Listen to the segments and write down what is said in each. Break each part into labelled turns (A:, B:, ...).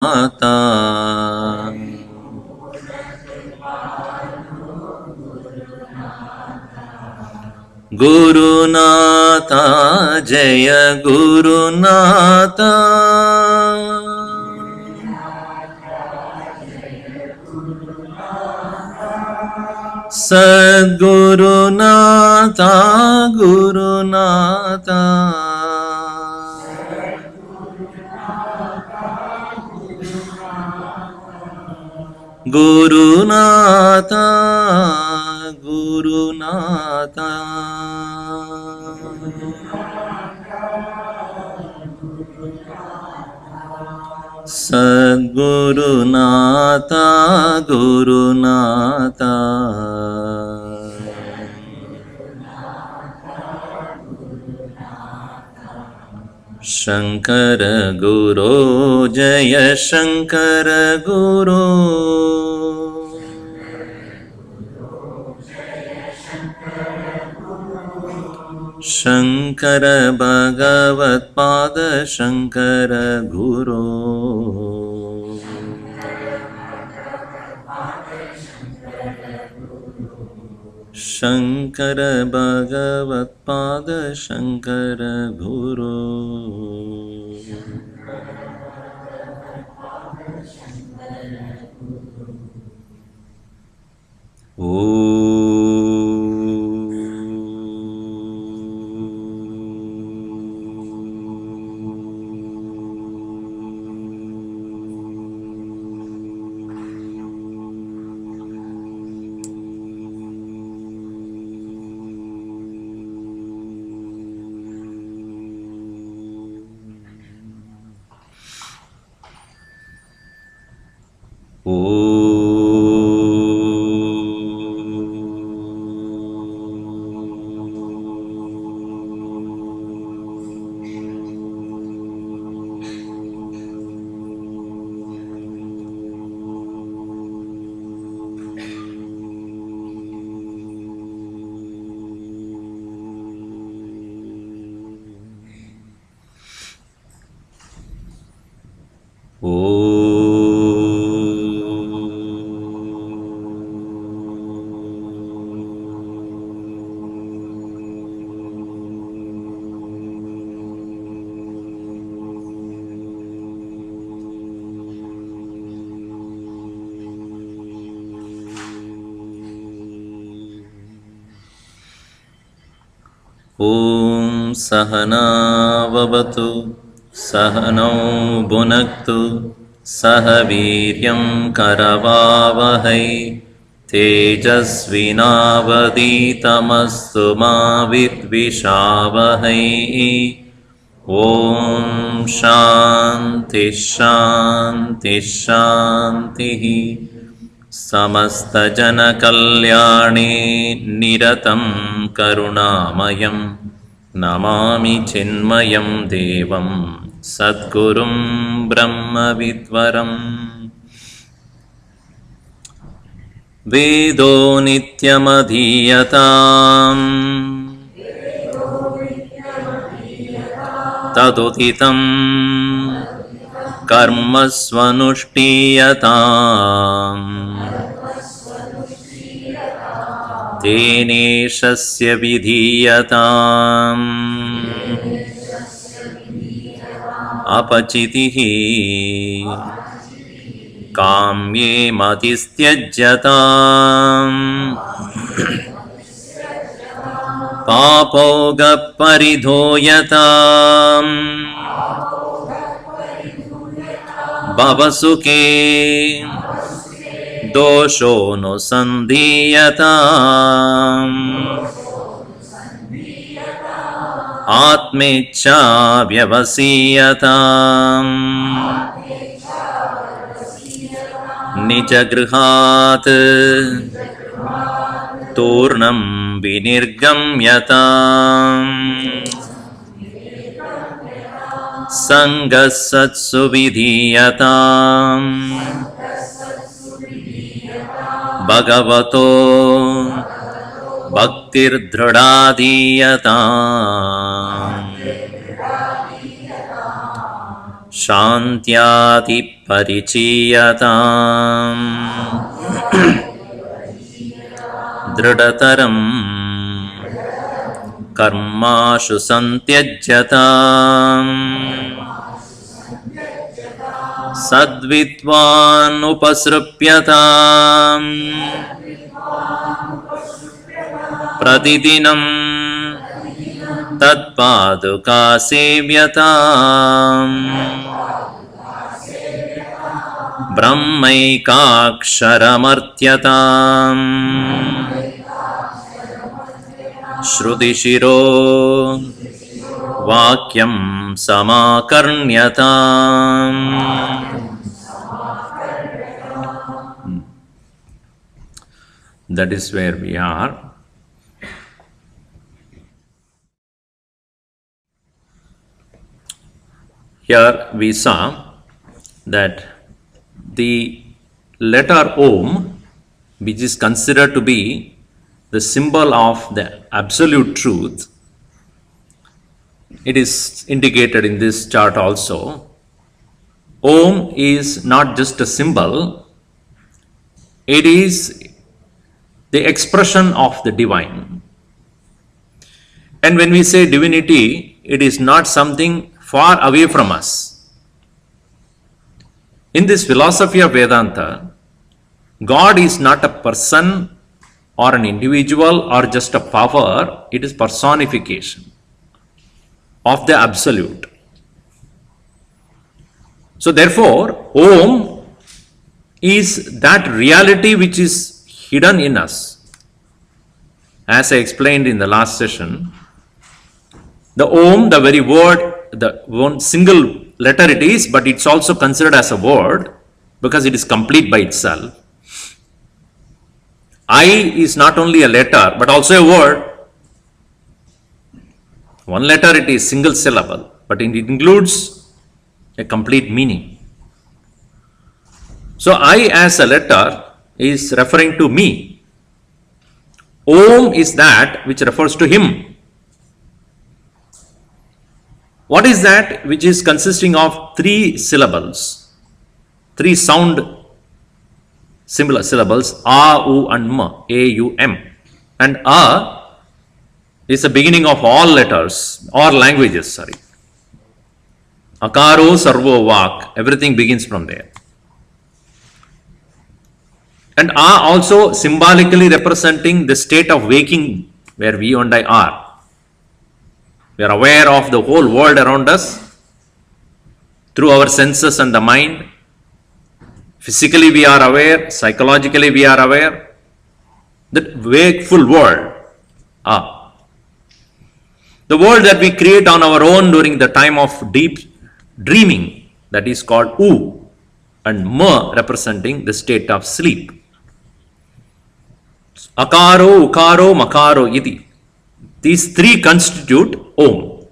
A: माता गुरुनाथा जय गुरुनाथा सद्गुरुनाथा गुरुनाथा गुरुनाथा गुरुनाथा सद्गुरुनाथा गुरुनाथा शंकर गुरो जय शंकर गुरो शंकर भगवत्पाद शंकर गुरो शंकर भगवत्पाद शंकर गुरो ओम सहना ववतु सहनौ भुनक्तु सह वीर्यं करवावहै तेजस्विनावधीतमस्तु मा विद्विषावहै ओम शांति शांति शांतिः समस्तजनकल्याणे निरतं करुणामयं नमामि चिन्मयं देवं सद्गुरुं ब्रह्मविद्वरम् वेदो नित्यमधीयताम् तदुदितं कर्मस्वनुष्ठीयताम् तेनेशस्य विधीयताम् अपचितिः काम्ये मतिस्त्यज्यताम् पापौगपरिधोयताम् भवसुखे दोषोऽनुसन्धीयताम् आत्मेच्छा व्यवसीयताम् निजगृहात् तूर्णं विनिर्गम्यताम् संगसत्सु विधीयताम् भगवतो भक्तिर्दृढाधीयताम् Shantyati parichiyatam Dridataram Karmashu santyajyatam Sadvidvan upasrupyatam Pradidinam Tatpaduka sevyatam Brahmaikaksaramartyatam Shrudishiro Vakyam Samakarnyatam. That is where we are. Here we saw that the letter Om, which is considered to be the symbol of the absolute truth, it is indicated in this chart also. Om is not just a symbol, it is the expression of the divine. And when we say divinity, it is not something far away from us. In this philosophy of Vedanta, God is not a person or an individual or just a power, it is personification of the absolute. So therefore, Om is that reality which is hidden in us. As I explained in the last session, the Om, the very word, the one single letter it is, but it's also considered as a word because it is complete by itself. I is not only a letter but also a word. One letter it is single syllable, but it includes a complete meaning. So I as a letter is referring to me. Om is that which refers to him. What is that which is consisting of three syllables, three sound similar syllables, A, U and M, A, U, M. And A is the beginning of all letters or languages, sorry. Akaro sarvo vak, everything begins from there. And A also symbolically representing the state of waking where we and I are. We are aware of the whole world around us through our senses and the mind. Physically we are aware, psychologically we are aware. The wakeful world. The world that we create on our own during the time of deep dreaming, that is called U, and Ma representing the state of sleep. Akaro, Ukaro, Makaro, Iti. These three constitute Om.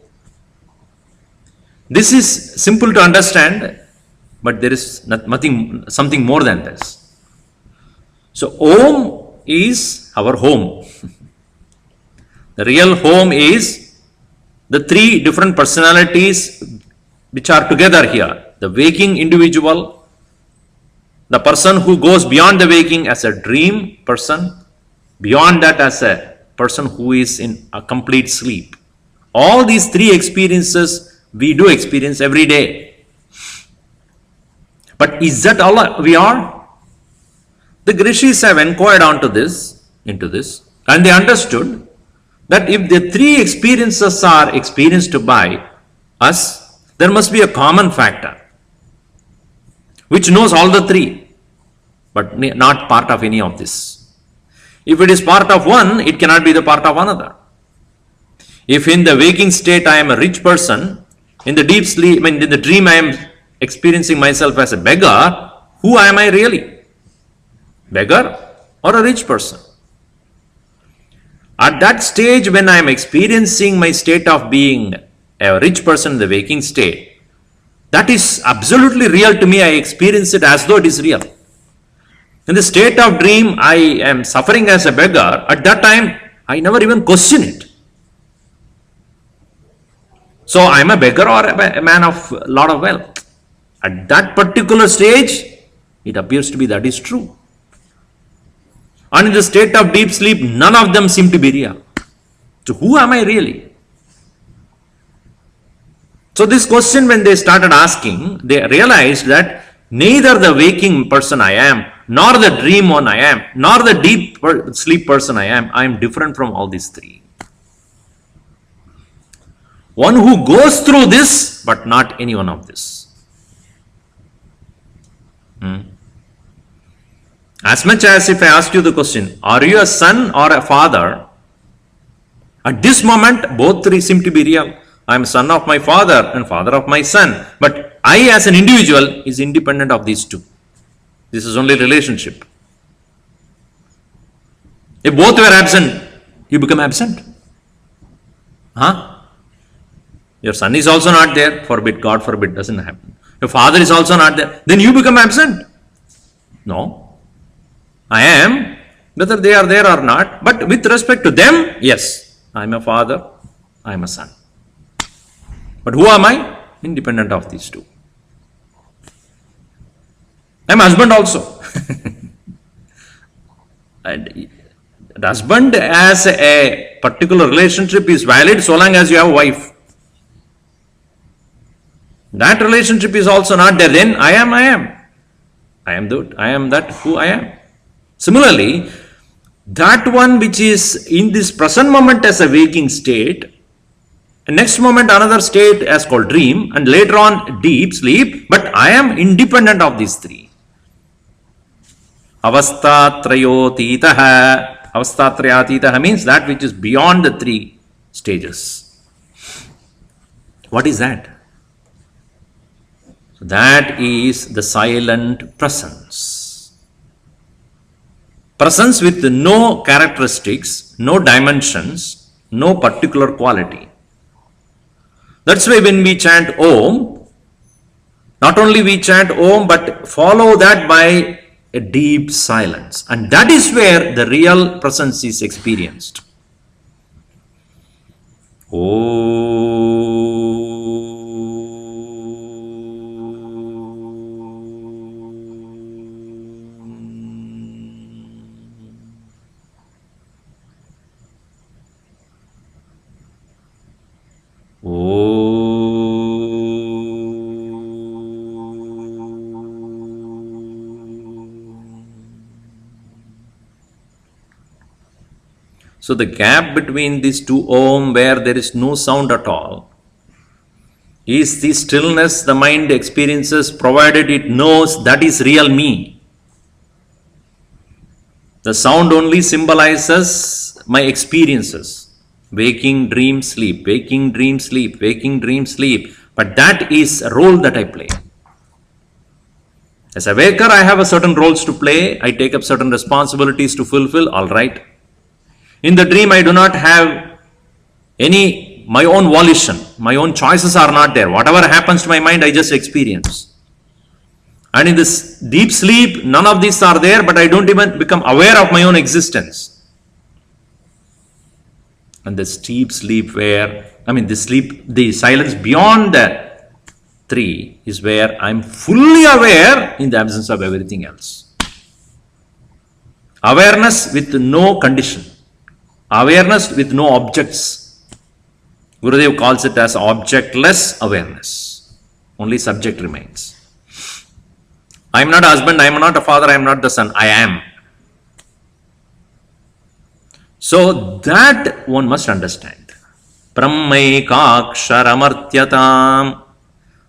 A: This is simple to understand, but there is something more than this. So Om is our home. The real home is the three different personalities which are together here. The waking individual, the person who goes beyond the waking as a dream person, beyond that as a person who is in a complete sleep. All these three experiences we do experience every day. But is that all we are? The Rishis have inquired into this, and they understood that if the three experiences are experienced by us, there must be a common factor which knows all the three, but not part of any of this. If it is part of one, it cannot be the part of another. If in the waking state I am a rich person, in the deep sleep, in the dream I am experiencing myself as a beggar, who am I really? Beggar or a rich person? At that stage when I am experiencing my state of being a rich person in the waking state, that is absolutely real to me. I experience it as though it is real. In the state of dream, I am suffering as a beggar. At that time, I never even question it. So I am a beggar or a man of a lot of wealth. At that particular stage, it appears to be that is true. And in the state of deep sleep, none of them seem to be real. So who am I really? So this question, when they started asking, they realized that neither the waking person I am, nor the dream one I am, nor the deep sleep person I am different from all these three. One who goes through this, but not any one of this. As much as if I asked you the question, are you a son or a father? At this moment, both three seem to be real. I am son of my father and father of my son. But I as an individual is independent of these two. This is only relationship. If both were absent, you become absent. Your son is also not there. Forbid, God forbid, doesn't happen. Your father is also not there. Then you become absent. No. I am, whether they are there or not. But with respect to them, yes, I am a father, I am a son. But who am I? Independent of these two. I am husband also. And the husband as a particular relationship is valid so long as you have a wife. That relationship is also not there. Then I am. I am that who I am. Similarly, that one which is in this present moment as a waking state, next moment another state as called dream, and later on deep sleep, but I am independent of these three. Avastatrayotitaha. Avastatrayatitaha means that which is beyond the three stages. What is that? So that is the silent presence. Presence with no characteristics, no dimensions, no particular quality. That's why when we chant Om, not only we chant Om, but follow that by a deep silence. And that is where the real presence is experienced. So the gap between these two Om, where there is no sound at all, is the stillness the mind experiences, provided it knows that is real me. The sound only symbolizes my experiences. Waking, dream, sleep, waking, dream, sleep, waking, dream, sleep. But that is a role that I play. As a waker, I have a certain roles to play. I take up certain responsibilities to fulfill. All right. In the dream, I do not have my own volition. My own choices are not there. Whatever happens to my mind, I just experience. And in this deep sleep, none of these are there, but I don't even become aware of my own existence. And this deep sleep the silence beyond the three is where I'm fully aware in the absence of everything else. Awareness with no condition. Awareness with no objects. Gurudev calls it as objectless awareness. Only subject remains. I am not a husband, I am not a father, I am not the son, I am. So that one must understand. Brahma eka aksharamartyatam.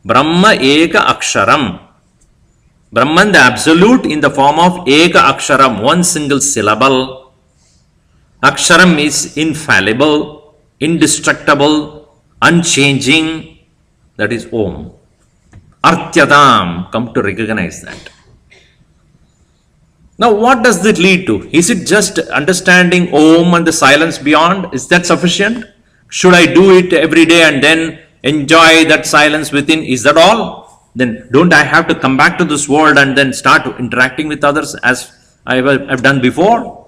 A: Brahma eka aksharam. Brahman, the absolute, in the form of eka aksharam, one single syllable. Aksharam is infallible, indestructible, unchanging. That is Om. Artyatam, come to recognize that. Now, what does that lead to? Is it just understanding Om and the silence beyond? Is that sufficient? Should I do it every day and then enjoy that silence within? Is that all? Then don't I have to come back to this world and then start interacting with others as I have done before?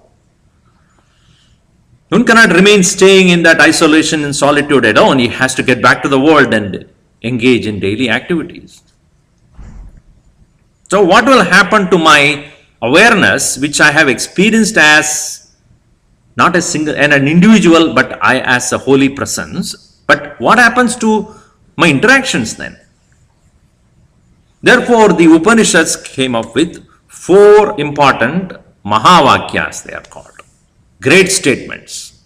A: One cannot remain staying in that isolation and solitude alone. He has to get back to the world and engage in daily activities. So what will happen to my awareness, which I have experienced as not a single and an individual, but I as a holy presence? But what happens to my interactions then? Therefore, the Upanishads came up with 4 important Mahavakyas, they are called, great statements.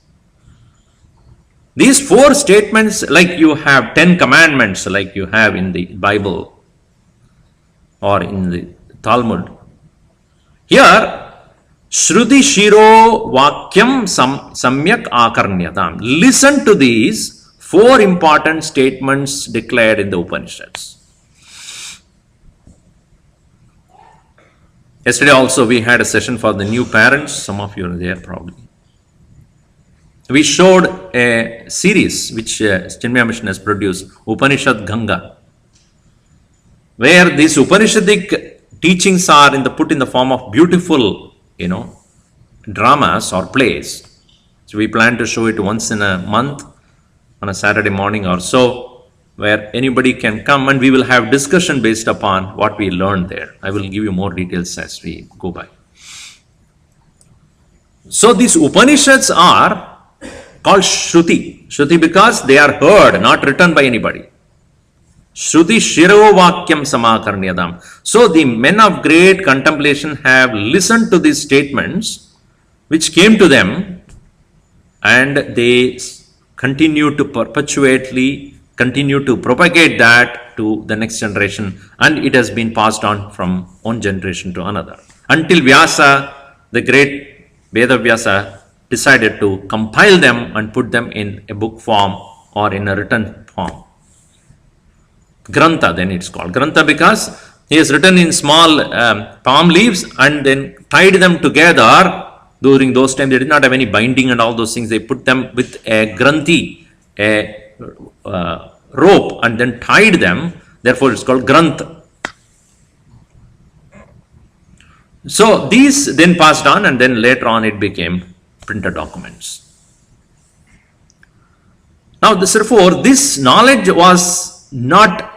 A: These 4 statements, like you have 10 commandments, like you have in the Bible or in the Talmud. Here, Shruti Shiro Vakyam Samyak Akarnyatam. Listen to these 4 important statements declared in the Upanishads. Yesterday also we had a session for the new parents. Some of you are there probably. We showed a series which Chinmaya Mission has produced, Upanishad Ganga, where these Upanishadic teachings are put in the form of beautiful, dramas or plays. So we plan to show it once in a month on a Saturday morning or so, where anybody can come and we will have discussion based upon what we learned there. I will give you more details as we go by. So these Upanishads are called Shruti. Shruti because they are heard, not written by anybody. Shruti Shiro Vakyam Samakarnyadam. So the men of great contemplation have listened to these statements which came to them, and they continue to continue to propagate that to the next generation, and it has been passed on from one generation to another until Vyasa, the great Vedavyasa, decided to compile them and put them in a book form or in a written form. Grantha, then it's called Grantha because he has written in small palm leaves and then tied them together. During those times they did not have any binding and all those things. They put them with a granthi, a rope, and then tied them. Therefore it's called Grantha. So these then passed on, and then later on it became printed documents. Now therefore this knowledge was not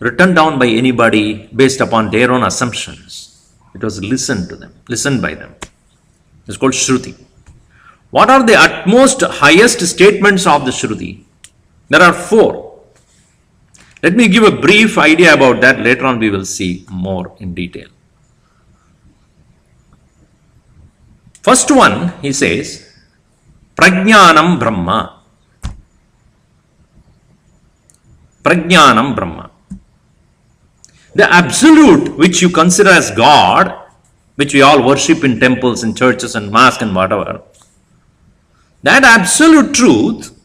A: written down by anybody based upon their own assumptions. It was listened by them. It's called Shruti. What are the utmost highest statements of the Shruti? There are 4. Let me give a brief idea about that. Later on we will see more in detail. First one, he says, Prajnanam Brahma. Prajnanam Brahma. The absolute which you consider as God, which we all worship in temples and churches and mosques and whatever, that absolute truth,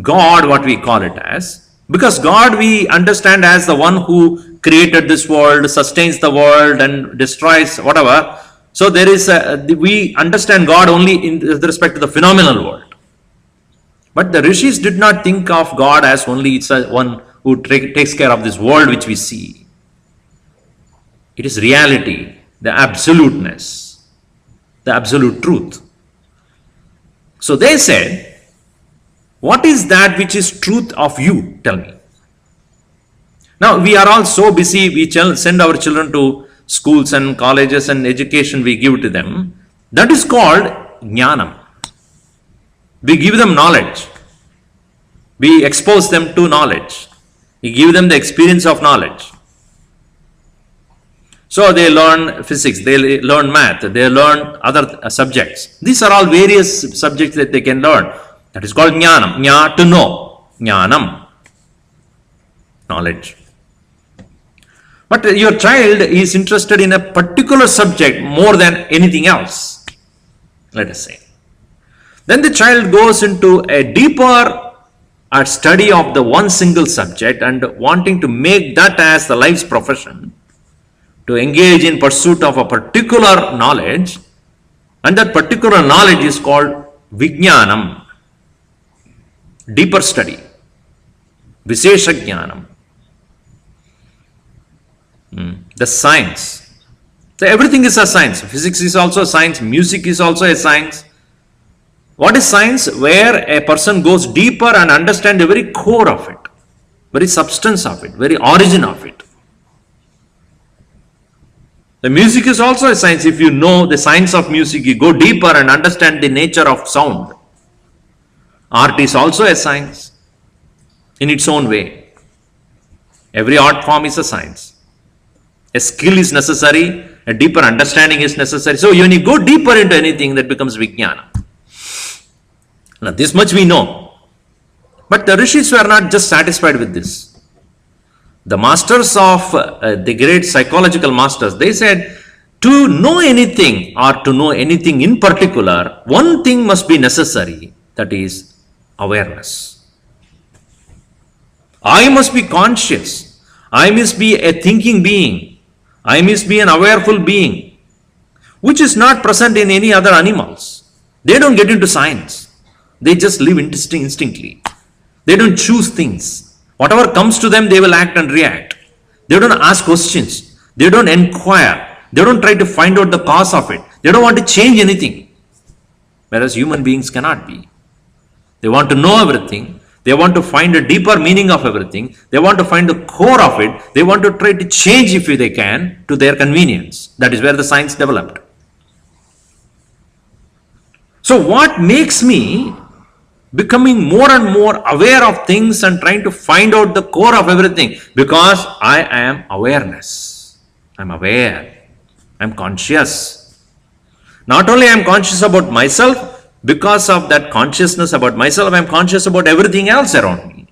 A: God, what we call it as, because God we understand as the one who created this world, sustains the world and destroys whatever. So there is we understand God only in respect to the phenomenal world. But the rishis did not think of God as only it's one who takes care of this world which we see. It is reality, the absoluteness, the absolute truth. So they said, what is that which is truth of you? Tell me. Now we are all so busy, we send our children to schools and colleges and education we give to them. That is called jnanam. We give them knowledge. We expose them to knowledge. We give them the experience of knowledge. So they learn physics, they learn math, they learn other subjects. These are all various subjects that they can learn. That is called jnanam. Jna, to know. Jnanam. Knowledge. But your child is interested in a particular subject more than anything else, let us say. Then the child goes into a deeper study of the one single subject and wanting to make that as the life's profession, to engage in pursuit of a particular knowledge, and that particular knowledge is called vijnanam, deeper study, vishesha jnanam. The science. So everything is a science. Physics is also a science. Music is also a science. What is science? Where a person goes deeper and understands the very core of it, very substance of it, very origin of it. The music is also a science. If you know the science of music, you go deeper and understand the nature of sound. Art is also a science in its own way. Every art form is a science. A skill is necessary, a deeper understanding is necessary. So when you go deeper into anything, that becomes Vijnana. Now this much we know. But the rishis were not just satisfied with this. The masters of the great psychological masters, they said, to know anything or to know anything in particular, one thing must be necessary, that is awareness. I must be conscious. I must be a thinking being. I must be an awareful being, which is not present in any other animals. They don't get into science. They just live instinctively. They don't choose things. Whatever comes to them, they will act and react. They don't ask questions. They don't inquire. They don't try to find out the cause of it. They don't want to change anything. Whereas human beings cannot be. They want to know everything. They want to find a deeper meaning of everything. They want to find the core of it. They want to try to change if they can to their convenience. That is where the science developed. So what makes me becoming more and more aware of things and trying to find out the core of everything? Because I am awareness. I'm aware. I'm conscious. Not only I'm conscious about myself, because of that consciousness about myself, I'm conscious about everything else around me.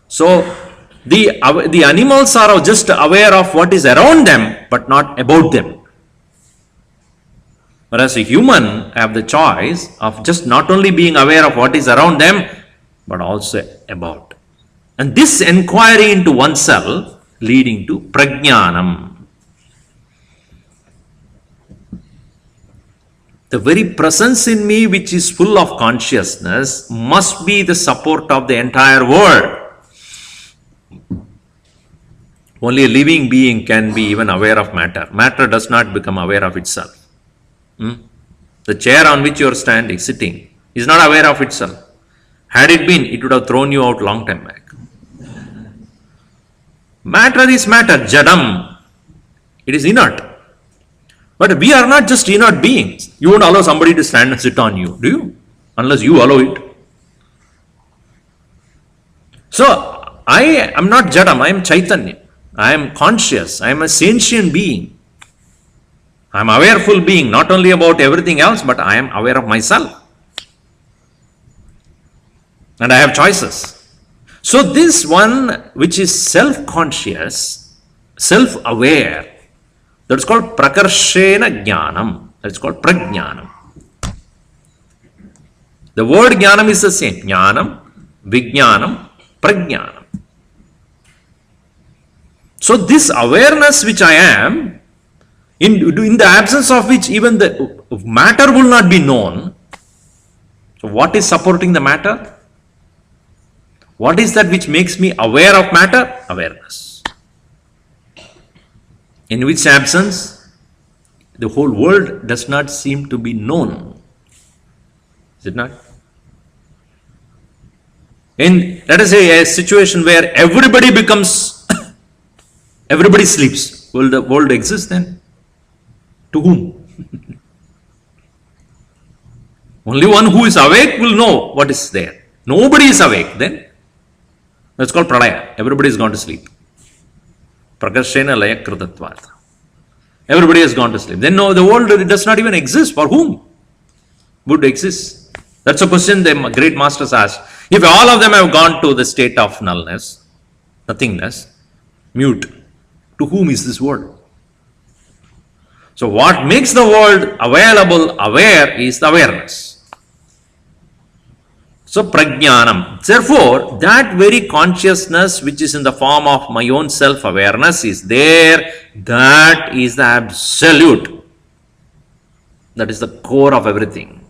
A: So the animals are just aware of what is around them, but not about them. Whereas a human have the choice of just not only being aware of what is around them, but also about. And this inquiry into oneself leading to prajnanam. The very presence in me which is full of consciousness must be the support of the entire world. Only a living being can be even aware of matter. Matter does not become aware of itself. The chair on which you are sitting is not aware of itself. Had it been, it would have thrown you out long time back. Matter is matter, jadam. It is inert. But we are not just inert beings. You won't allow somebody to stand and sit on you, do you? Unless you allow it. So, I am not jadam, I am chaitanya. I am conscious, I am a sentient being. I am awareful being, not only about everything else, but I am aware of myself. And I have choices. So this one which is self-conscious, self-aware, that's called prakarshena jnanam. That's called prajnanam. The word jnanam is the same. Jnanam, vijnanam, prajnanam. So this awareness which I am, in the absence of which even the matter will not be known. So what is supporting the matter? What is that which makes me aware of matter? Awareness. In which absence, the whole world does not seem to be known. Is it not? In, let us say, a situation where everybody becomes, everybody sleeps, will the world exist then? To whom? Only one who is awake will know what is there. Nobody is awake then. That's called pralaya. Everybody is gone to sleep. Prakarshena laya kritatvartha. Everybody has gone to sleep. Then no, the world does not even exist. For whom would exist? That's a question the great masters asked. If all of them have gone to the state of nullness, nothingness, mute, to whom is this world? So what makes the world available, aware, is the awareness. So prajnanam. Therefore, that very consciousness which is in the form of my own self-awareness is there. That is the absolute. That is the core of everything.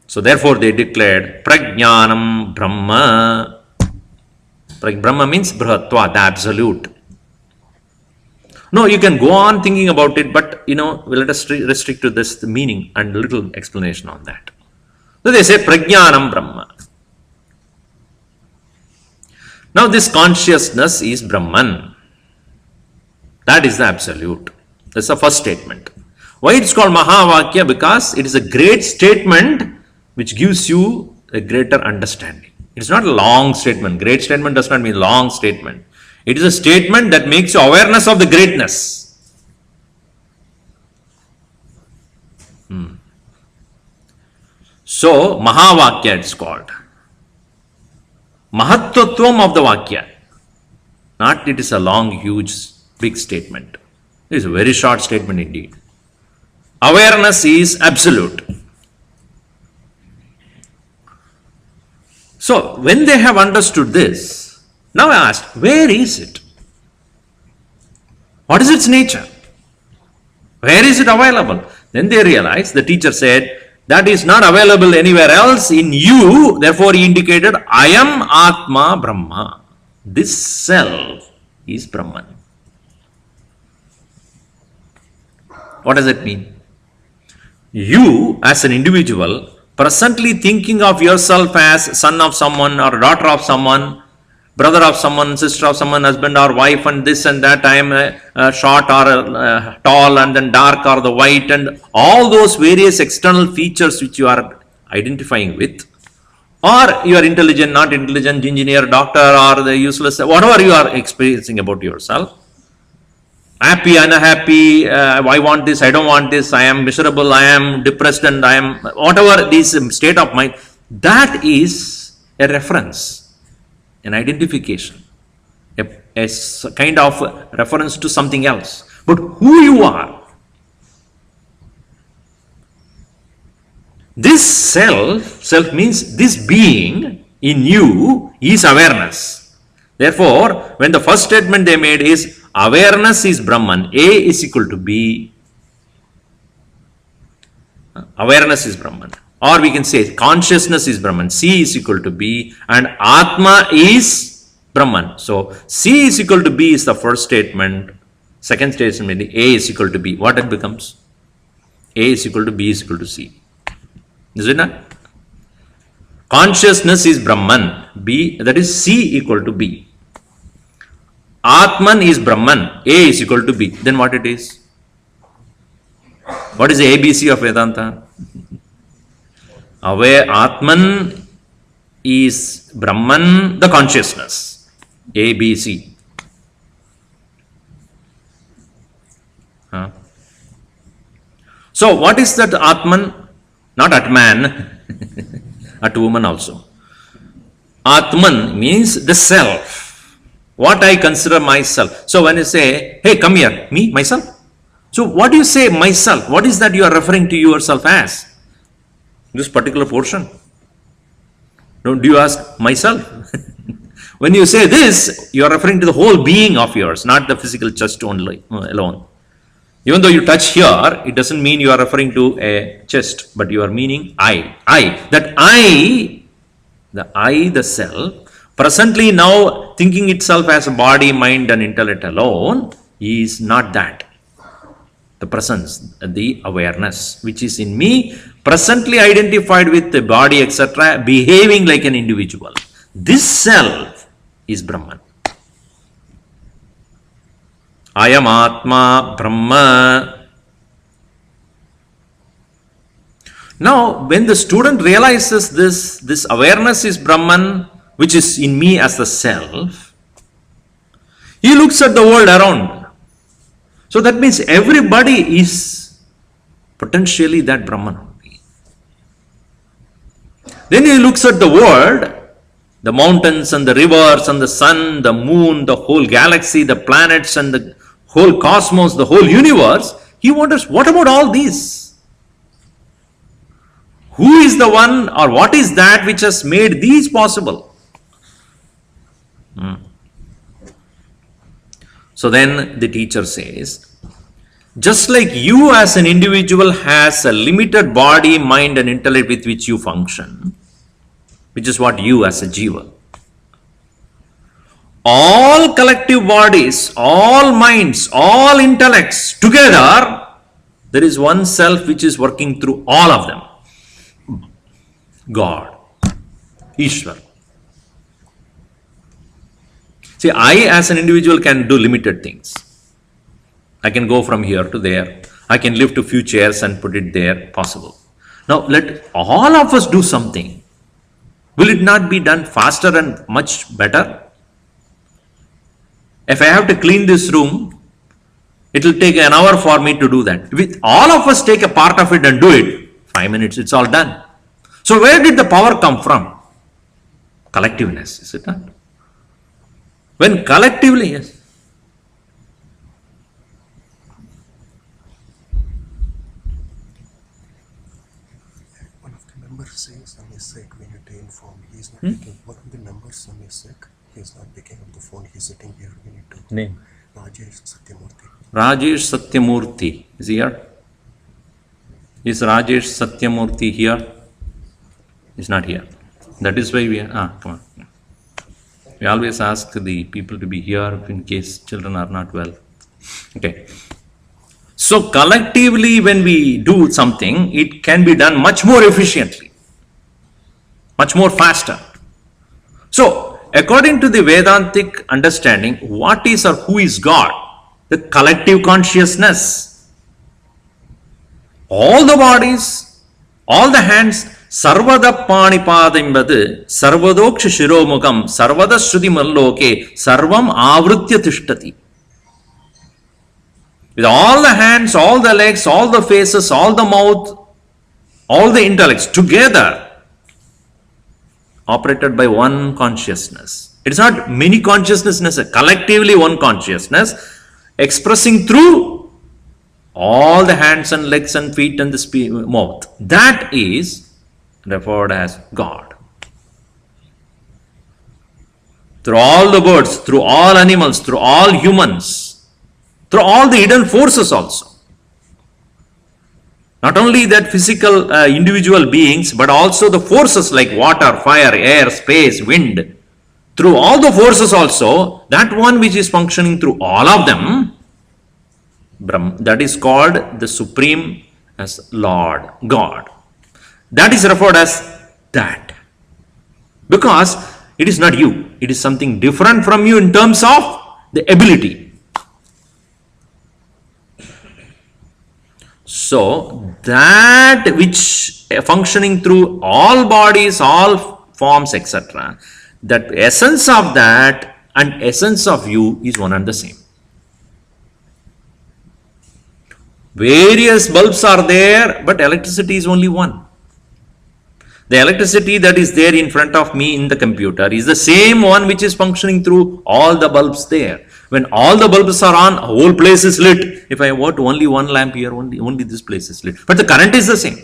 A: So therefore they declared prajnanam brahma. Brahma means brihatva, the absolute. No, you can go on thinking about it, but let us restrict to this the meaning and a little explanation on that. So they say prajnanam brahma. Now this consciousness is Brahman. That is the absolute. That's the first statement. Why it's called Mahavakya? Because it is a great statement which gives you a greater understanding. It's not a long statement. Great statement does not mean long statement. It is a statement that makes you awareness of the greatness. So, Mahavakya it's called. Mahattvatvam of the Vakya. Not it is a long, huge, big statement. It is a very short statement indeed. Awareness is absolute. So, when they have understood this, now I ask, where is it? What is its nature? Where is it available? Then they realize, the teacher said, that is not available anywhere else in you. Therefore, he indicated, I am Atma Brahma. This self is Brahman. What does it mean? You, as an individual, presently thinking of yourself as son of someone or daughter of someone, brother of someone, sister of someone, husband or wife, and this and that, I am short or tall, and then dark or the white, and all those various external features which you are identifying with, or you are intelligent, not intelligent, engineer, doctor, or the useless, whatever you are experiencing about yourself, happy, unhappy, I want this, I don't want this, I am miserable, I am depressed, and I am whatever this state of mind, that is a reference, an identification, a kind of reference to something else. But who you are, this self means this being in you is awareness. Therefore, when the first statement they made is awareness is Brahman, A is equal to B. Awareness is Brahman. Or we can say consciousness is Brahman, C is equal to B, and Atma is Brahman. So, C is equal to B is the first statement. Second statement, A is equal to B. What it becomes? A is equal to B is equal to C. Is it not? Consciousness is Brahman, B, that is C equal to B. Atman is Brahman, A is equal to B. Then what it is? What is the ABC of Vedanta? Aware Atman is Brahman, the consciousness. ABC. So what is that Atman? Not Atman, at woman also. Atman means the self. What I consider myself. So when you say, hey, come here, me, myself. So what do you say myself? What is that you are referring to yourself as? This particular portion. Do you ask myself? When you say this, you are referring to the whole being of yours, not the physical chest only alone. Even though you touch here, it doesn't mean you are referring to a chest, but you are meaning I. That I, the self, presently now thinking itself as a body, mind and intellect alone, is not that. The presence, the awareness, which is in me, presently identified with the body, etc., behaving like an individual. This self is Brahman. I am Atma, Brahma. Now, when the student realizes this awareness is Brahman, which is in me as the self, he looks at the world around. So that means everybody is potentially that Brahman only. Then he looks at the world, the mountains and the rivers and the sun, the moon, the whole galaxy, the planets and the whole cosmos, the whole universe. He wonders, what about all these? Who is the one or what is that which has made these possible? So then the teacher says, just like you as an individual has a limited body, mind and intellect with which you function, which is what you as a jiva. All collective bodies, all minds, all intellects together, there is one self which is working through all of them. God, Ishvara. See, I as an individual can do limited things. I can go from here to there. I can lift a few chairs and put it there, possible. Now let all of us do something. Will it not be done faster and much better? If I have to clean this room, it will take an hour for me to do that. With all of us take a part of it and do it, 5 minutes, it's all done. So where did the power come from? Collectiveness, is it not? When collectively, yes.
B: One of the members says on his sick when you to inform, he is not picking. One of the members on his sick, he is not picking up the phone. He's sitting here. We need to.
A: Name.
B: Rajesh Satyamurthy.
A: Rajesh Satyamurthy is here. Is Rajesh Satyamurthy here? He's not here. That is why we are. Come on. We always ask the people to be here in case children are not well. Okay. So collectively, when we do something, it can be done much more efficiently, much more faster. So, according to the Vedantic understanding, what is or who is God? The collective consciousness. All the bodies, all the hands, Sarvada Panipada imbadu, Sarvadoksha Shiromukam, Sarvada Shruti Malloke, Sarvam Avritya Tishtati. With all the hands, all the legs, all the faces, all the mouth, all the intellects together, operated by one consciousness. It is not many consciousnesses, collectively one consciousness, expressing through all the hands and legs and feet and the mouth. That is referred as God. Through all the birds, through all animals, through all humans, through all the hidden forces also. Not only that physical individual beings, but also the forces like water, fire, air, space, wind. Through all the forces also, that one which is functioning through all of them, that is called the Supreme as Lord, God. That is referred as that. Because it is not you. It is something different from you in terms of the ability. So, that which functioning through all bodies, all forms, etc., that essence of that and essence of you is one and the same. Various bulbs are there, but electricity is only one. The electricity that is there in front of me in the computer is the same one which is functioning through all the bulbs there. When all the bulbs are on, whole place is lit. If I want only one lamp here, only this place is lit. But the current is the same.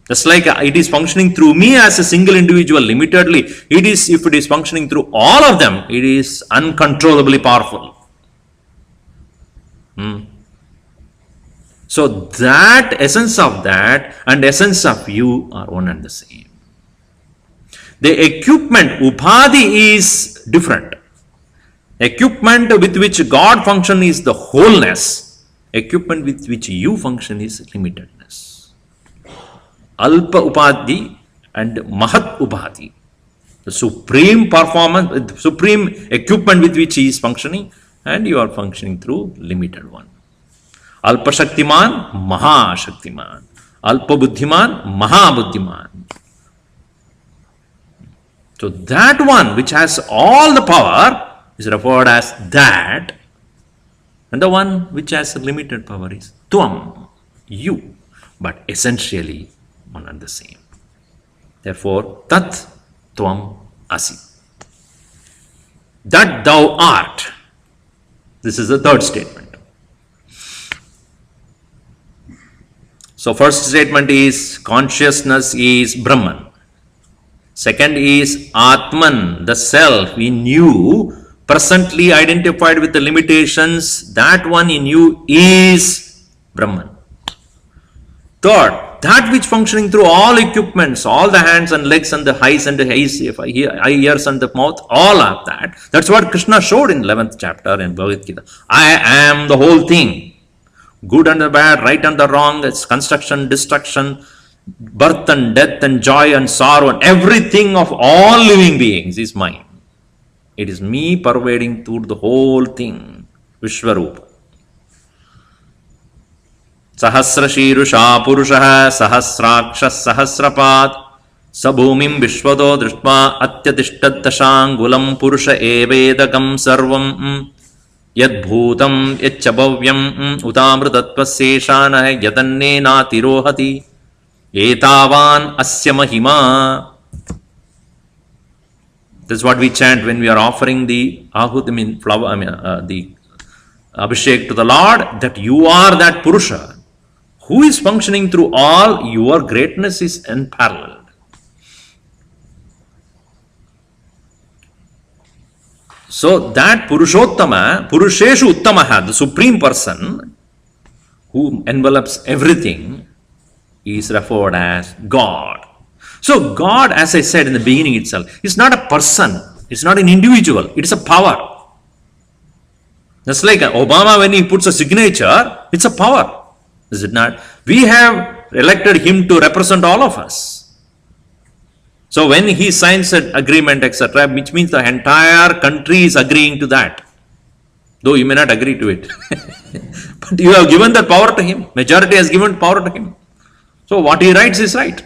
A: Just like it is functioning through me as a single individual limitedly, it is, if it is functioning through all of them, it is uncontrollably powerful. So that essence of that and essence of you are one and the same. The equipment, upadhi, is different. Equipment with which God function is the wholeness. Equipment with which you function is limitedness. Alpa upadhi and mahat upadhi. The supreme performance, supreme equipment with which he is functioning, and you are functioning through limited one. Alpa Shaktiman, Maha Shaktiman. Alpa Buddhiman, Maha Buddhiman. So that one which has all the power is referred as that, and the one which has a limited power is Tvam, you, but essentially one and the same. Therefore, Tat Tvam Asi. That thou art. This is the third statement. So first statement is consciousness is Brahman. Second is Atman, the self in you, presently identified with the limitations. That one in you is Brahman. Third, that which functioning through all equipments, all the hands and legs and the eyes and the ears and the mouth, all of that. That's what Krishna showed in 11th chapter in Bhagavad Gita. I am the whole thing. Good and the bad, right and the wrong, it's construction, destruction, birth and death and joy and sorrow and everything of all living beings is mine. It is me pervading through the whole thing. Vishwarupa. Sahasrashirusha Purusha Sahasraksha Sahasrapad Sabhumim Vishwado Drishma Atyatishtaddashangulam Purusha Evedakam Sarvam Yadbhutam Yachabhavyam Utamritatvaseshana Yadanne Natirohati Etavan Asya Mahima. This is what we chant when we are offering the ahut, the abhishek to the Lord, that you are that Purusha who is functioning through all. Your greatness is unparalleled. So that Purushottama, Purusheshu Uttamaha, the supreme person who envelops everything, is referred as God. So God, as I said in the beginning itself, is not a person, it's not an individual, it is a power. Just like Obama, when he puts a signature, it's a power, is it not? We have elected him to represent all of us. So when he signs an agreement, etc., which means the entire country is agreeing to that, though you may not agree to it. But you have given that power to him. Majority has given power to him. So what he writes is right.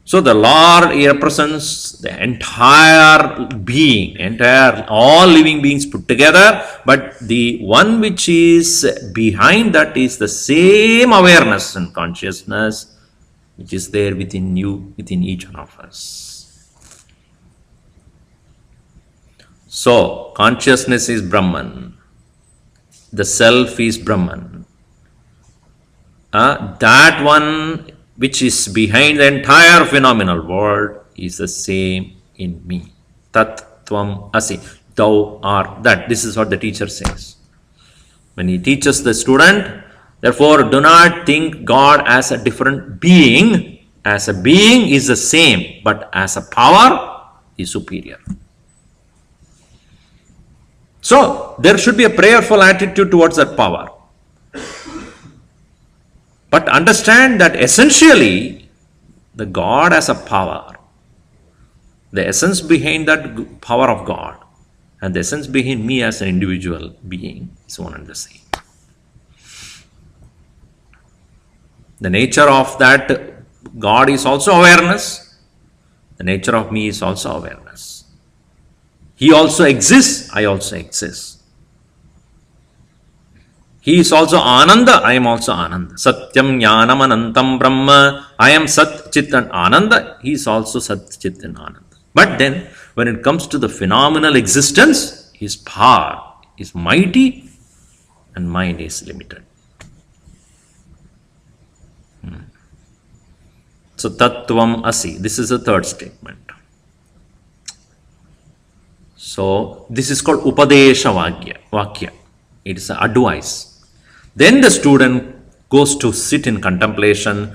A: So the Lord represents the entire being, all living beings put together, but the one which is behind that is the same awareness and consciousness which is there within you, within each one of us. So consciousness is Brahman, the self is Brahman. That one which is behind the entire phenomenal world is the same in me. Tat Tvam Asi. Thou art that. This is what the teacher says. When he teaches the student, therefore do not think God as a different being. As a being is the same, but as a power is superior. So there should be a prayerful attitude towards that power. But understand that essentially, the God as a power, the essence behind that power of God, and the essence behind me as an individual being is one and the same. The nature of that God is also awareness. The nature of me is also awareness. He also exists, I also exist. He is also Ananda, I am also Ananda. Satyam Jnanam Anantam Brahma. I am Sat, Chit and Ananda. He is also Sat, Chit and Ananda. But then, when it comes to the phenomenal existence, his power is mighty and mine is limited. So, Tattvam Asi. This is the third statement. So, this is called Upadesha Vakya. It is advice. Then the student goes to sit in contemplation,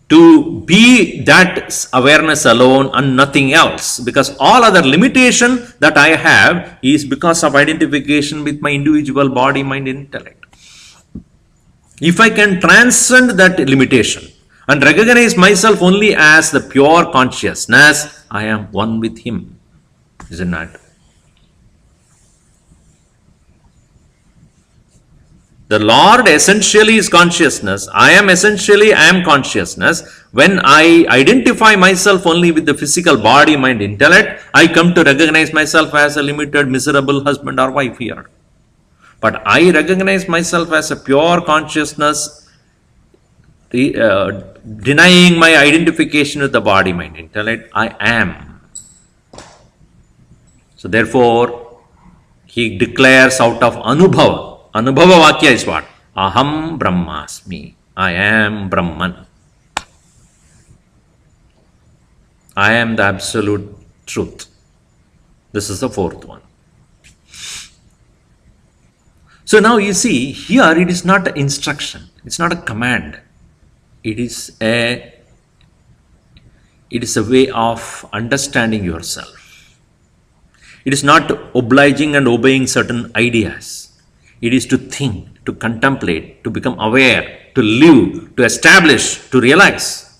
A: to be that awareness alone and nothing else, because all other limitation that I have is because of identification with my individual body, mind, intellect. If I can transcend that limitation and recognize myself only as the pure consciousness, I am one with him. Is it not? The Lord essentially is consciousness. I am consciousness. When I identify myself only with the physical body, mind, intellect, I come to recognize myself as a limited, miserable husband or wife here. But I recognize myself as a pure consciousness, denying my identification with the body, mind, intellect. I am. So therefore, he declares out of Anubhava. Anubhava Vakya is what? Aham Brahmasmi. I am Brahman. I am the absolute truth. This is the fourth one. So now you see, here it is not an instruction. It's not a command. It is a way of understanding yourself. It is not obliging and obeying certain ideas. It is to think, to contemplate, to become aware, to live, to establish, to realize.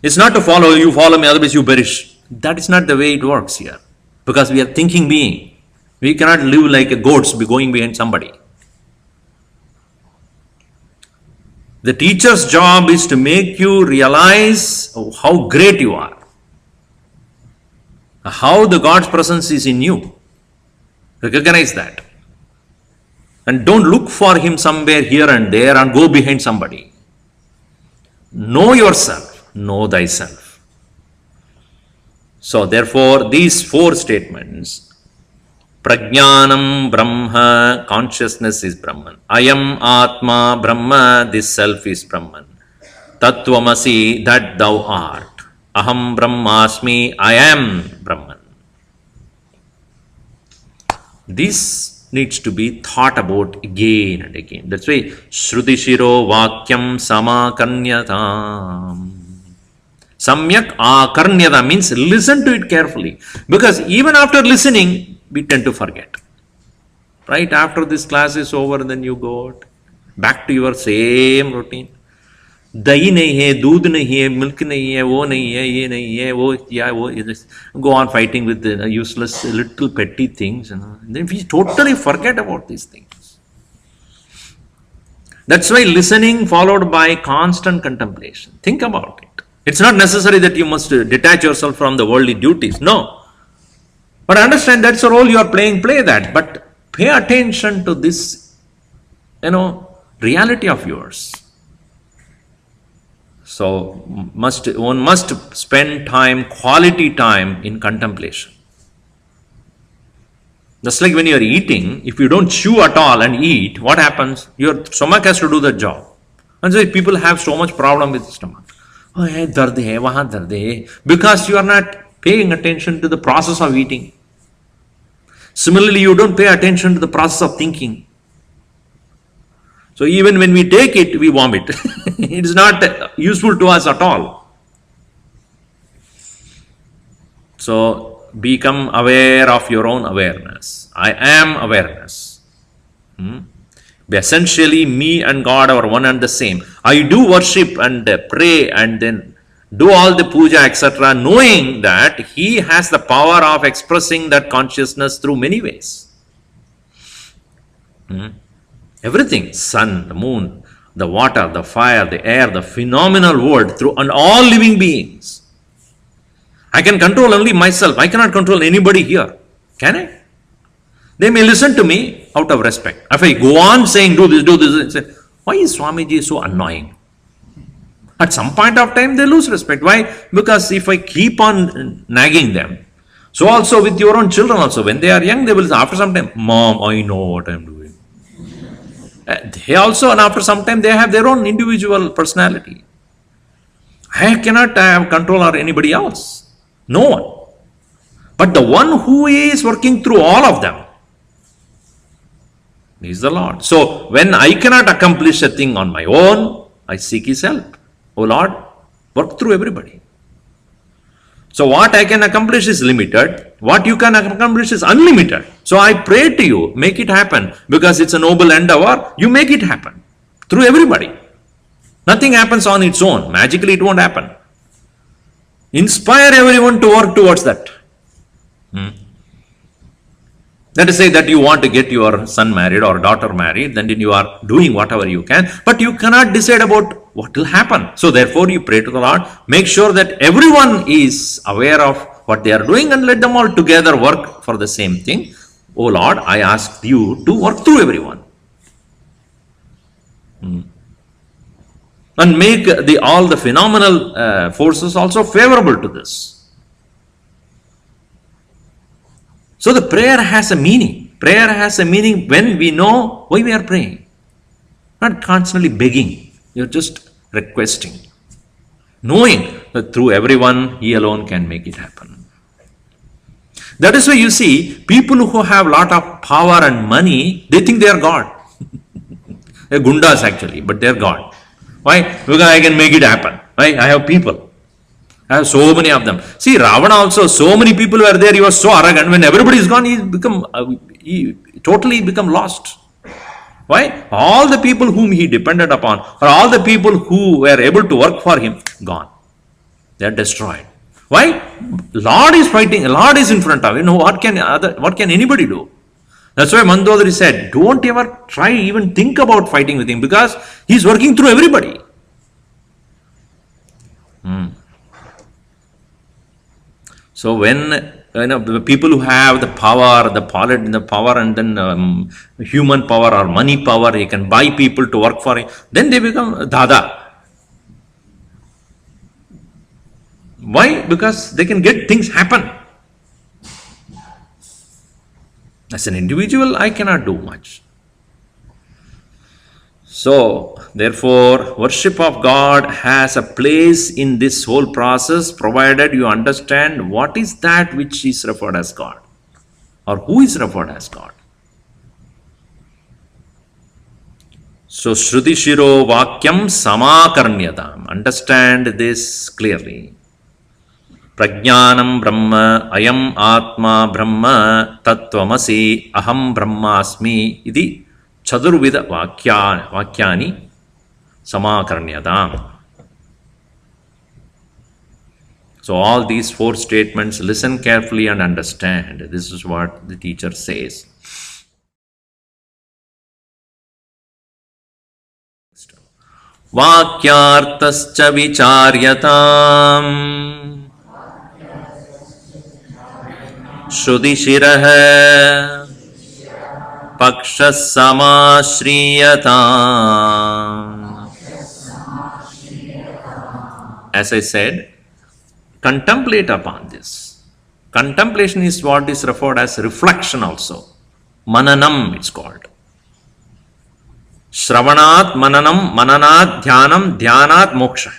A: It's not to follow, you follow me, otherwise you perish. That is not the way it works here. Because we are thinking being. We cannot live like a goats be going behind somebody. The teacher's job is to make you realize how great you are, how the God's presence is in you. Recognize that. And don't look for him somewhere here and there and go behind somebody. Know yourself, know thyself. So therefore, these four statements, Prajnanam Brahma, consciousness is Brahman. Ayam Atma Brahma, this self is Brahman. Tattvamasi, that thou art. Aham Brahmasmi, I am Brahman. This needs to be thought about again and again. That's why Shruti Shiro Vakyam Samakarnyatam. Samyak Akarnyata means listen to it carefully. Because even after listening, we tend to forget. Right after this class is over, then you go back to your same routine. Dahi nahi hai, doodh nahi hai, milk nahi hai, wo nahi hai, ye nahi hai, wo, yeah, wo, go on fighting with the useless little petty things. Then we totally forget about these things. That's why listening followed by constant contemplation. Think about it. It's not necessary that you must detach yourself from the worldly duties. No. But understand that's the role you are playing, play that. But pay attention to this, reality of yours. So one must spend time, quality time in contemplation. Just like when you are eating, if you don't chew at all and eat, what happens? Your stomach has to do the job. And so people have so much problem with the stomach. Oh, hey, dard hai, wahan dard hai. Because you are not paying attention to the process of eating. Similarly, you don't pay attention to the process of thinking. So even when we take it, we vomit. It is not useful to us at all. So become aware of your own awareness. I am awareness. Essentially, me and God are one and the same. I do worship and pray and then do all the puja, etc., knowing that he has the power of expressing that consciousness through many ways. Everything, sun, the moon, the water, the fire, the air, the phenomenal world, through and all living beings. I can control only myself. I cannot control anybody here. Can I? They may listen to me out of respect. If I go on saying do this, say, why is Swamiji so annoying? At some point of time, they lose respect. Why? Because if I keep on nagging them, so also with your own children also, when they are young, they will, after some time, Mom, I know what I am doing. They also, and after some time, they have their own individual personality. I cannot have control over anybody else. No one. But the one who is working through all of them is the Lord. So when I cannot accomplish a thing on my own, I seek his help. Oh Lord, work through everybody. So what I can accomplish is limited. What you can accomplish is unlimited. So I pray to you, make it happen. Because it's a noble endeavor, you make it happen. Through everybody. Nothing happens on its own. Magically it won't happen. Inspire everyone to work towards that. Let us say that you want to get your son married or daughter married, then you are doing whatever you can, but you cannot decide about what will happen. So therefore you pray to the Lord, make sure that everyone is aware of what they are doing and let them all together work for the same thing. Oh Lord, I ask you to work through everyone. And make all the phenomenal forces also favorable to this. So the prayer has a meaning. Prayer has a meaning when we know why we are praying. Not constantly begging. You're just requesting. Knowing that through everyone, he alone can make it happen. That is why you see, people who have a lot of power and money, they think they are God. They're gundas actually, but they're God. Why? Because I can make it happen. Why? I have people. I have so many of them. See, Ravana also, so many people were there, he was so arrogant. When everybody is gone, he totally become lost. Why? All the people whom he depended upon, or all the people who were able to work for him, gone. They are destroyed. Why? Lord is fighting, Lord is in front of him. What can anybody do? That's why Mandodari said, don't ever try, even think about fighting with him, because he's working through everybody. So when the people who have the power, the power, and then human power or money power, he can buy people to work for him, then they become Dada. Why? Because they can get things happen. As an individual, I cannot do much. So, therefore, worship of God has a place in this whole process, provided you understand what is that which is referred as God, or who is referred as God. So, Shruti Shiro Vakyam Samakarnyatam. Understand this clearly. Prajnanam Brahma, Ayam Atma Brahma, Tattvamasi, Aham Brahmasmi, Iti Chadurvida Vakyani Samakarnyatam. So all these 4 statements, listen carefully and understand. This is what the teacher says. Vakyartascha vicharyatam Shrudishirah Pakshas samashriyata. As I said, contemplate upon this. Contemplation is what is referred as reflection also. Mananam it's called. Shravanat mananam, mananat dhyanam, dhyanat moksha.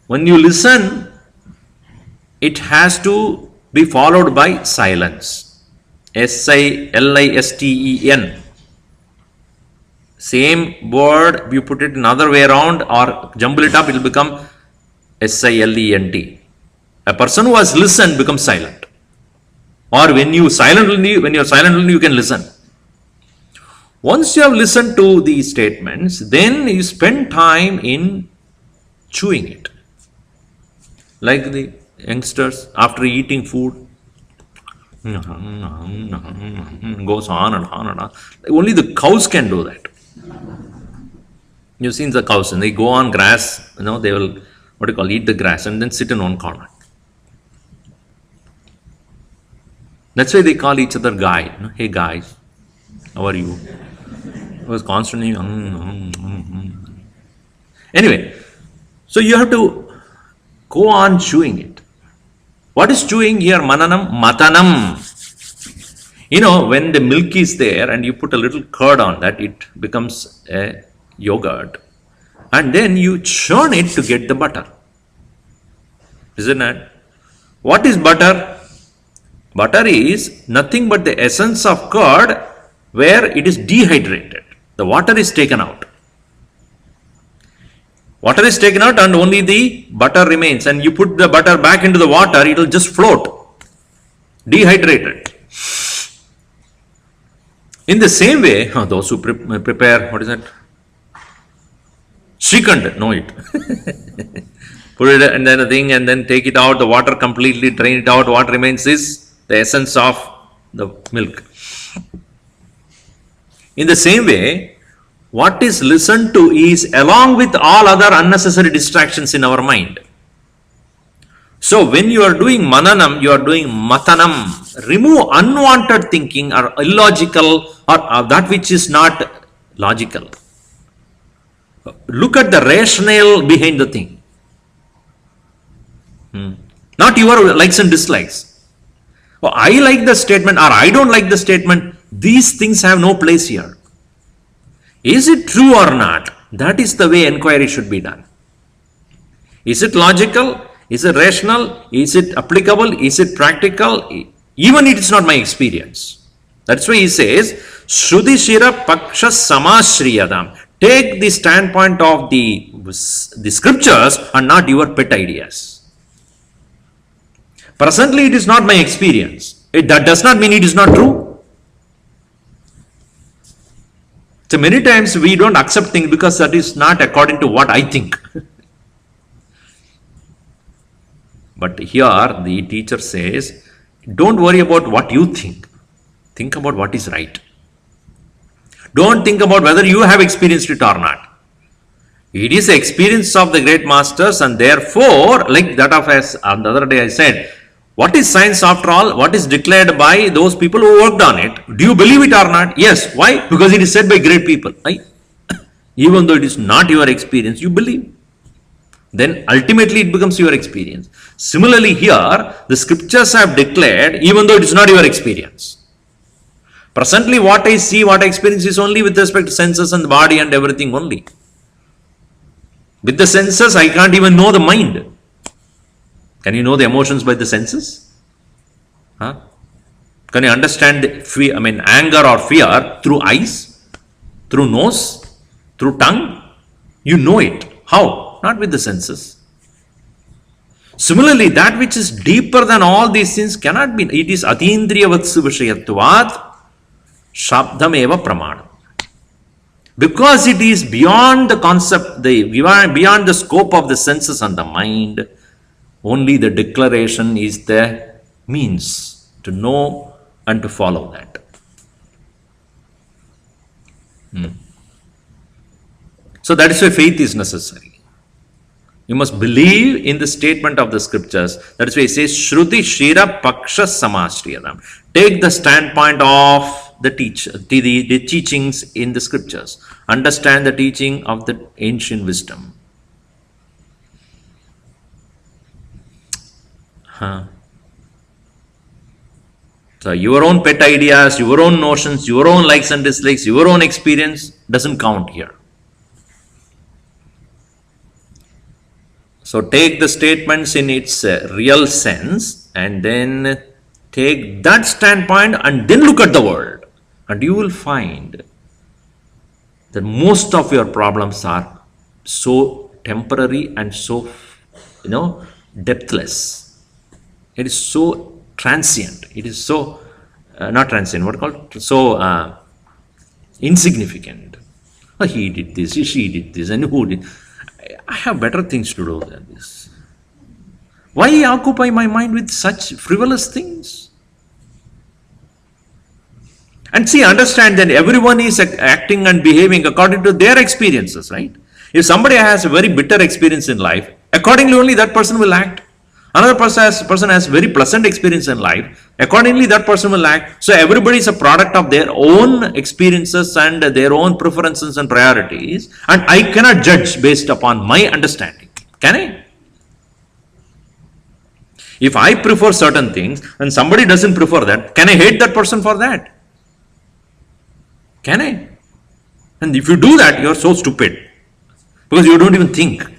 A: When you listen, it has to be followed by silence. Silisten. Same word, you put it another way around or jumble it up, it will become silent. A person who has listened becomes silent. Or when you're silent, you can listen. Once you have listened to these statements, then you spend time in chewing it. Like the youngsters, after eating food, goes on and on and on. Only the cows can do that. You've seen the cows, and they go on grass, they will, eat the grass and then sit in one corner. That's why they call each other guy. Hey guys, how are you? I was constantly, Anyway, so you have to go on chewing it. What is chewing here? Mananam, matanam. When the milk is there and you put a little curd on that, it becomes a yogurt. And then you churn it to get the butter. Isn't it? What is butter? Butter is nothing but the essence of curd where it is dehydrated. The water is taken out. Water is taken out and only the butter remains, and you put the butter back into the water, it will just float, dehydrated. In the same way, those who prepare, what is that? Srikhand, know it. Put it and then a thing and then take it out, the water completely, drain it out, what remains is the essence of the milk. In the same way, what is listened to is along with all other unnecessary distractions in our mind. So when you are doing mananam, you are doing matanam. Remove unwanted thinking or illogical or that which is not logical. Look at the rationale behind the thing. Not your likes and dislikes. Oh, I like the statement or I don't like the statement. These things have no place here. Is it true or not? That is the way inquiry should be done. Is it logical? Is it rational? Is it applicable? Is it practical? Even it is not my experience. That's why he says, Shruti Shira Paksha Samashriyadam. Take the standpoint of the scriptures and not your pet ideas. Presently, it is not my experience. That does not mean it is not true. So many times we don't accept things because that is not according to what I think. But here the teacher says, don't worry about what you think. Think about what is right. Don't think about whether you have experienced it or not. It is the experience of the great masters, and therefore, like that of us on the other day I said, what is science after all? What is declared by those people who worked on it? Do you believe it or not? Yes. Why? Because it is said by great people. Right? Even though it is not your experience, you believe. Then ultimately it becomes your experience. Similarly here, the scriptures have declared, even though it is not your experience. Presently what I see, what I experience is only with respect to senses and the body and everything only. With the senses, I can't even know the mind. Can you know the emotions by the senses? Huh? Can you understand fear, anger or fear through eyes, through nose, through tongue? You know it. How? Not with the senses. Similarly, that which is deeper than all these things cannot be. It is atindriyavatsu vishayatvat shabdam eva pramanam. Because it is beyond the concept, beyond the scope of the senses and the mind, only the declaration is the means to know and to follow that. So that is why faith is necessary. You must believe in the statement of the scriptures. That is why it says, Shruti Shira Paksha Samashriyadam. Take the standpoint of the teachings in the scriptures. Understand the teaching of the ancient wisdom. So your own pet ideas, your own notions, your own likes and dislikes, your own experience doesn't count here. So take the statements in its real sense and then take that standpoint and then look at the world. And you will find that most of your problems are so temporary and so, depthless. It is so transient. It is so, not transient, so insignificant. Oh, he did this, she did this, and who did. I have better things to do than this. Why occupy my mind with such frivolous things? And see, understand that everyone is acting and behaving according to their experiences, right? If somebody has a very bitter experience in life, accordingly only that person will act. Another person has very pleasant experience in life, accordingly that person will act. So everybody is a product of their own experiences and their own preferences and priorities, and I cannot judge based upon my understanding. Can I? If I prefer certain things and somebody doesn't prefer that, can I hate that person for that? Can I? And if you do that, you are so stupid because you don't even think.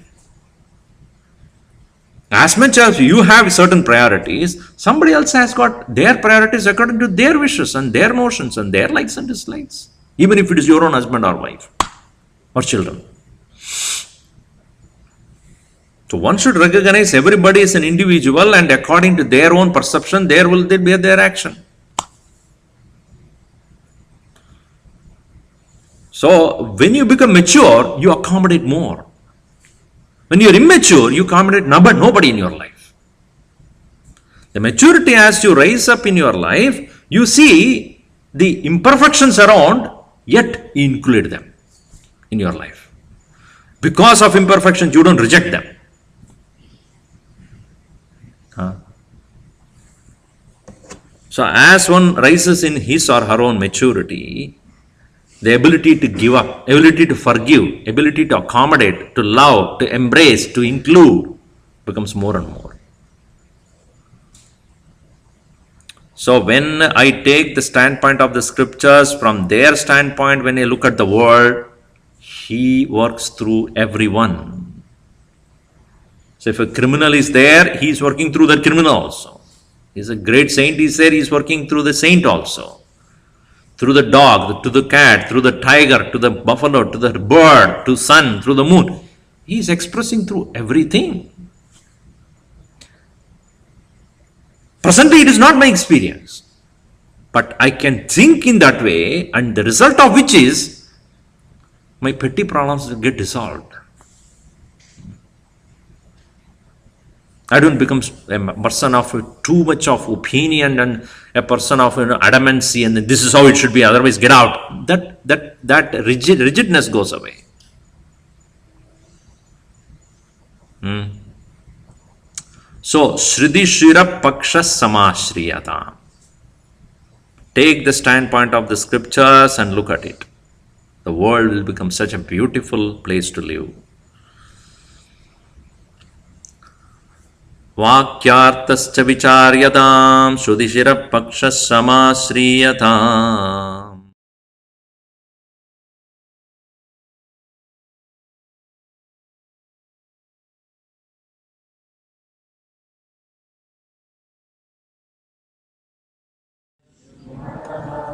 A: As much as you have certain priorities, somebody else has got their priorities according to their wishes and their notions and their likes and dislikes, even if it is your own husband or wife or children. So one should recognize everybody is an individual, and according to their own perception, there will be their action. So when you become mature, you accommodate more. When you are immature, you accommodate nobody in your life. The maturity, as you rise up in your life, you see the imperfections around, yet you include them in your life. Because of imperfections, you don't reject them. So as one rises in his or her own maturity, the ability to give up, ability to forgive, ability to accommodate, to love, to embrace, to include becomes more and more. So when I take the standpoint of the scriptures, from their standpoint, when I look at the world, he works through everyone. So if a criminal is there, he is working through the criminal also. He's a great saint is there, he is working through the saint also. Through the dog, to the cat, through the tiger, to the buffalo, to the bird, to sun, through the moon. He is expressing through everything. Presently, it is not my experience. But I can think in that way, and the result of which is my petty problems will get dissolved. I don't become a person of too much of opinion and a person of adamancy, and this is how it should be. Otherwise, get out. That rigidness goes away. So, Shridi Shira Paksha Samashriyata. Take the standpoint of the scriptures and look at it. The world will become such a beautiful place to live. Vakyartascha vicharyadam Shrudishira Paksha Samashriyata.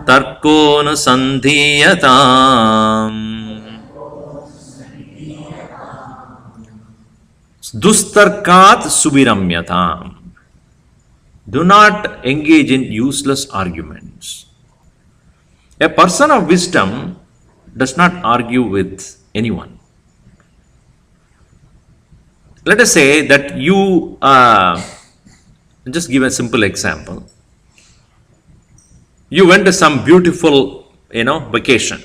A: Tarkonusandhiyatam Dustarkat Subiramyatam. Do not engage in useless arguments. A person of wisdom does not argue with anyone. Let us say that you, just give a simple example. You went to some beautiful, vacation,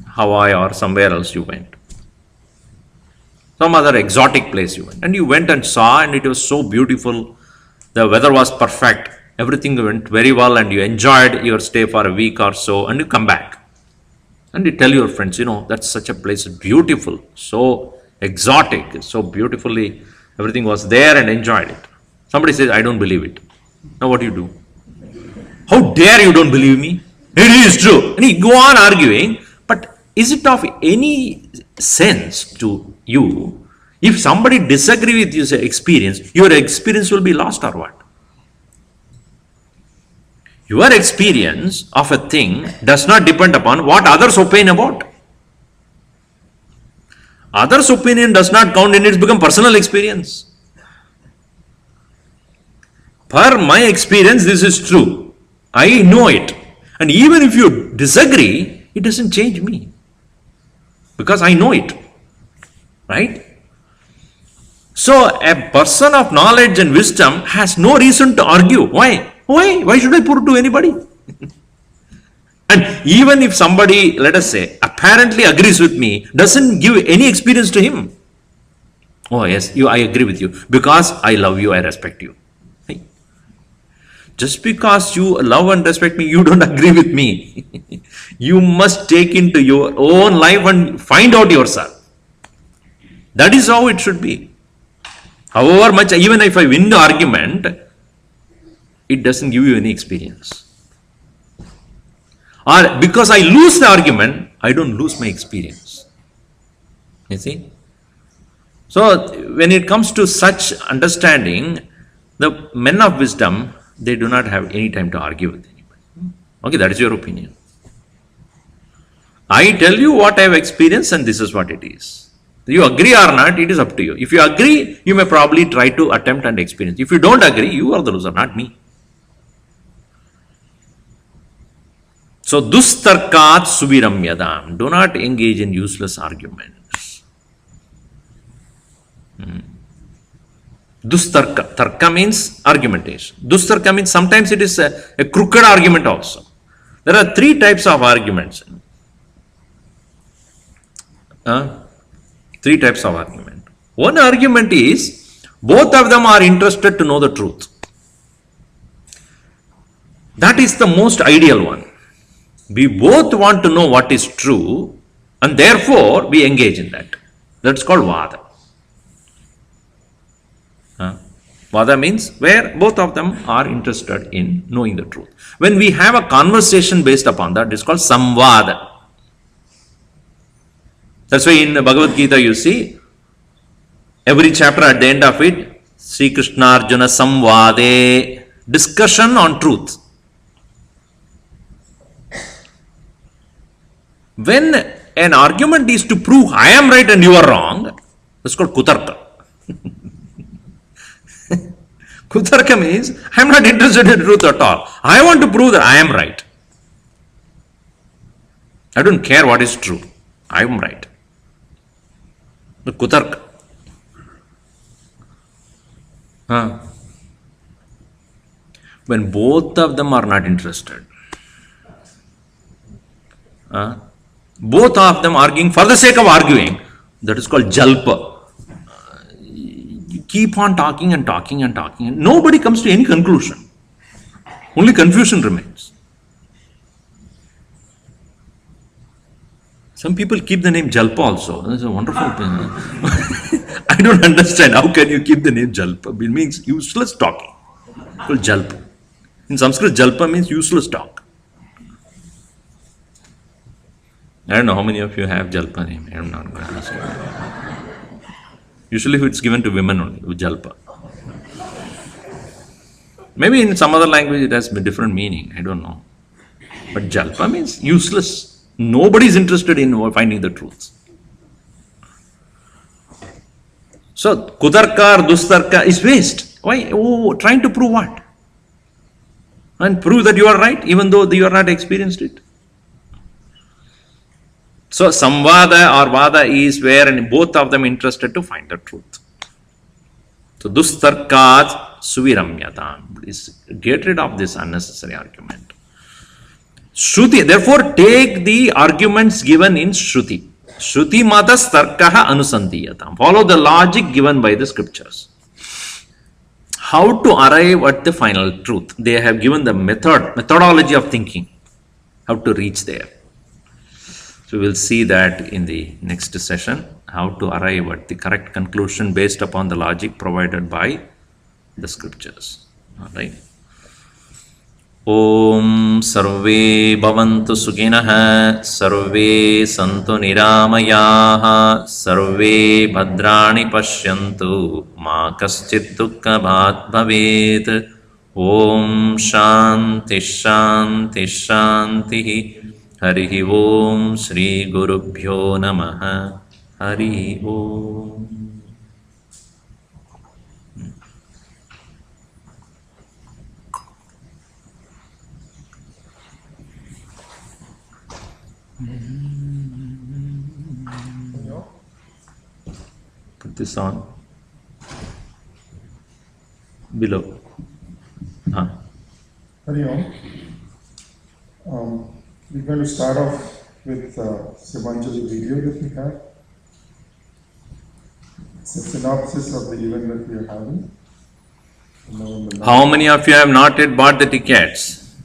A: Hawaii or somewhere else you went. Some other exotic place you went. And you went and saw, and it was so beautiful. The weather was perfect. Everything went very well, and you enjoyed your stay for a week or so, and you come back. And you tell your friends, that's such a place, beautiful, so exotic, so beautifully, everything was there and enjoyed it. Somebody says, I don't believe it. Now what do you do? How dare you don't believe me? It is true. And you go on arguing, but is it of any sense to you if somebody disagree with your experience will be lost or what? Your experience of a thing does not depend upon what others opine about. Others' opinion does not count, and it's become personal experience. Per my experience, this is true. I know it. And even if you disagree, it doesn't change me. Because I know it. Right? So, a person of knowledge and wisdom has no reason to argue. Why? Why should I put it to anybody? And even if somebody, let us say, apparently agrees with me, doesn't give any experience to him. Oh yes, I agree with you. Because I love you, I respect you. Right? Just because you love and respect me, you don't agree with me. You must take into your own life and find out yourself. That is how it should be. However much, even if I win the argument, it doesn't give you any experience. Or because I lose the argument, I don't lose my experience. You see? So, when it comes to such understanding, the men of wisdom, they do not have any time to argue with anybody. Okay, that is your opinion. I tell you what I have experienced, and this is what it is. You agree or not, it is up to you. If you agree, you may probably try to attempt and experience. If you don't agree, you are the loser, not me. So, dustarkat subiramyadam. Do not engage in useless arguments. Dustarka. Tarka means argumentation. Dustarka means sometimes it is a crooked argument also. There are three types of arguments. Three types of argument. One argument is, both of them are interested to know the truth. That is the most ideal one. We both want to know what is true, and therefore we engage in that. That's called vada. Vada means where both of them are interested in knowing the truth. When we have a conversation based upon that, it's called samvada. That's why in Bhagavad Gita you see, every chapter at the end of it, Sri Krishna Arjuna Samvade, discussion on truth. When an argument is to prove I am right and you are wrong, that's called kutarka. Kutarka means I am not interested in truth at all. I want to prove that I am right. I don't care what is true. I am right. The kutarka. Huh? When both of them are not interested. Both of them arguing for the sake of arguing, that is called jalpa. You keep on talking and talking and talking, and nobody comes to any conclusion. Only confusion remains. Some people keep the name Jalpa also. That's a wonderful thing. I don't understand. How can you keep the name Jalpa? It means useless talking. Called Jalpa. In Sanskrit, Jalpa means useless talk. I don't know how many of you have Jalpa name. I'm not going to ask you. Usually it's given to women only, with Jalpa. Maybe in some other language it has a different meaning. I don't know. But Jalpa means useless. Nobody is interested in finding the truth. So, Kutarka or Dustarka is waste. Why? Oh, trying to prove what? And prove that you are right, even though you are not experienced it. So, Samvada or Vada is where both of them interested to find the truth. So, Dustarkat Suviramyatam. Please get rid of this unnecessary argument. Shruti, therefore take the arguments given in Shruti. Shruti matas tarkaha anusandiyatam. Follow the logic given by the scriptures. How to arrive at the final truth? They have given the methodology of thinking. How to reach there. So we will see that in the next session. How to arrive at the correct conclusion based upon the logic provided by the scriptures. All right. Om Sarve Bhavantu Sukhinah Sarve Santu Niramayaha Sarve Bhadrani Pashyantu Ma Kaschit Dukkha Bhat Bhavet Om Shanti Shanti Shanti Harihi Om Shri Gurubhyo Namaha Harihi Om. Put this on below.
C: Hari Om. We're going to start off with Sivanjali video that we have. It's a synopsis of the event that we are having.
A: How many of you have not yet bought the tickets?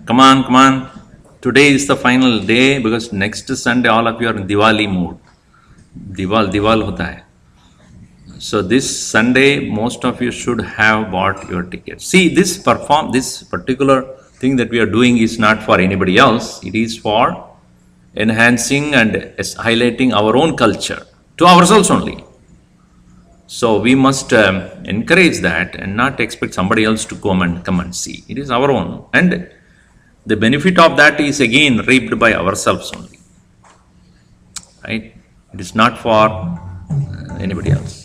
A: Come on, come on. Today is the final day because next Sunday all of you are in Diwali mood. Diwal hota hai. So this Sunday most of you should have bought your tickets. See, this particular thing that we are doing is not for anybody else. It is for enhancing and highlighting our own culture to ourselves only. So we must encourage that and not expect somebody else to come and see. It is our own, and the benefit of that is again reaped by ourselves only. Right? It is not for anybody else.